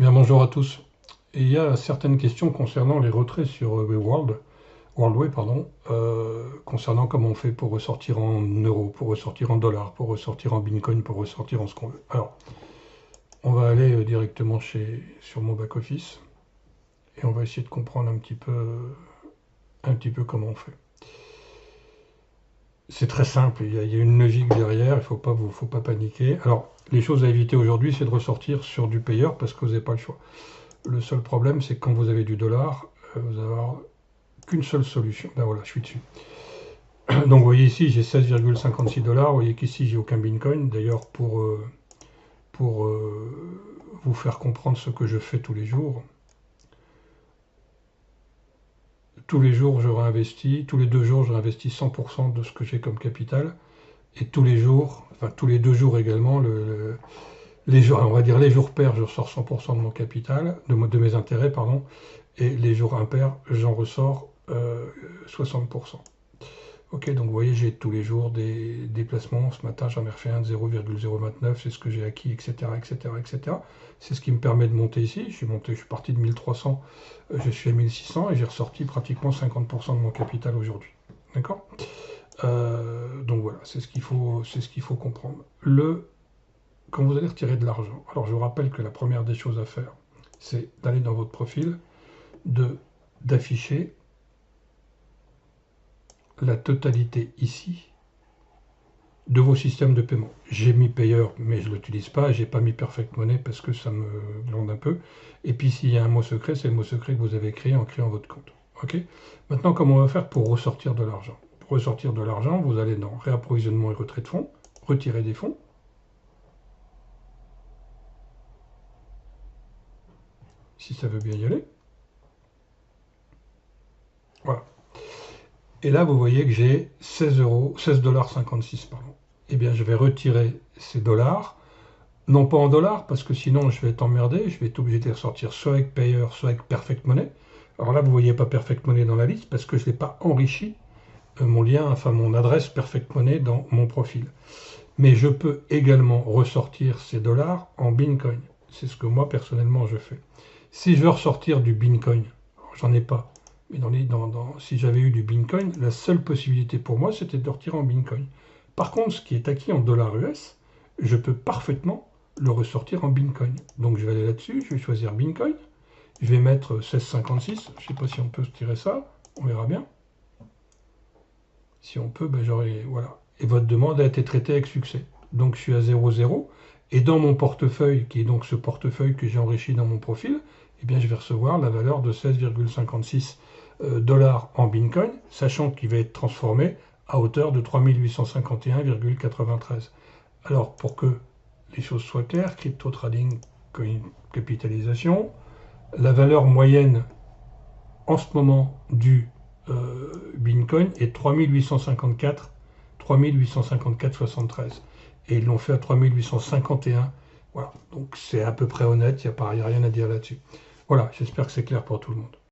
Bien, bonjour à tous. Et il y a certaines questions concernant les retraits sur Worldway, pardon, concernant comment on fait pour ressortir en euros, pour ressortir en dollars, pour ressortir en Bitcoin, pour ressortir en ce qu'on veut. Alors, on va aller directement sur mon back-office et on va essayer de comprendre un petit peu comment on fait. C'est très simple, il y a une logique derrière, il ne faut pas paniquer. Alors, les choses à éviter aujourd'hui, c'est de ressortir sur du payeur parce que vous n'avez pas le choix. Le seul problème, c'est que quand vous avez du dollar, vous n'avez qu'une seule solution. Ben voilà, je suis dessus. Donc vous voyez ici, j'ai 16,56 $. Vous voyez qu'ici, j'ai aucun Bitcoin. D'ailleurs, pour vous faire comprendre ce que je fais tous les jours, je réinvestis, tous les 2 jours, je réinvestis 100% de ce que j'ai comme capital. Et tous les jours, enfin tous les 2 jours également, les jours, on va dire les jours pairs, je ressors 100% de mon capital, de mes intérêts, pardon, et les jours impairs, j'en ressors 60%. Ok, donc vous voyez, j'ai tous les jours des déplacements. Ce matin, j'en ai refait un de 0,029, c'est ce que j'ai acquis, etc., etc., etc. C'est ce qui me permet de monter ici. Je suis parti de 1300, je suis à 1600 et j'ai ressorti pratiquement 50% de mon capital aujourd'hui. D'accord. Donc voilà, c'est ce qu'il faut comprendre. Quand vous allez retirer de l'argent, alors je vous rappelle que la première des choses à faire, c'est d'aller dans votre profil, d'afficher la totalité ici de vos systèmes de paiement. J'ai mis payeur, mais je ne l'utilise pas. J'ai pas mis Perfect Money parce que ça me glande un peu. Et puis s'il y a un mot secret, c'est le mot secret que vous avez créé en créant votre compte. Ok. Maintenant, comment on va faire pour ressortir de l'argent? Pour ressortir de l'argent, vous allez dans réapprovisionnement et retrait de fonds, retirer des fonds. Si ça veut bien y aller. Voilà. Et là, vous voyez que j'ai 16,56 $, pardon. Eh bien, je vais retirer ces dollars, non pas en dollars, parce que sinon je vais être emmerdé, je vais être obligé de les ressortir soit avec Payer, soit avec Perfect Money. Alors là, vous ne voyez pas Perfect Money dans la liste, parce que je n'ai pas enrichi mon adresse Perfect Money dans mon profil. Mais je peux également ressortir ces dollars en Bitcoin. C'est ce que moi, personnellement, je fais. Si je veux ressortir du Bitcoin, j'en ai pas, mais si j'avais eu du Bitcoin, la seule possibilité pour moi, c'était de retirer en Bitcoin. Par contre, ce qui est acquis en dollars US, je peux parfaitement le ressortir en Bitcoin. Donc je vais aller là-dessus, je vais choisir Bitcoin, je vais mettre 16,56, je ne sais pas si on peut tirer ça, on verra bien. Si on peut, ben voilà. Et votre demande a été traitée avec succès. Donc je suis à 0,0. Et dans mon portefeuille, qui est donc ce portefeuille que j'ai enrichi dans mon profil, eh bien je vais recevoir la valeur de 16,56 $ en Bitcoin, sachant qu'il va être transformé à hauteur de 3851,93. Alors pour que les choses soient claires, Crypto Trading Capitalisation, la valeur moyenne en ce moment du Bitcoin est 3854,73. Et ils l'ont fait à 3851. Voilà, donc c'est à peu près honnête, il n'y a rien à dire là-dessus. Voilà, j'espère que c'est clair pour tout le monde.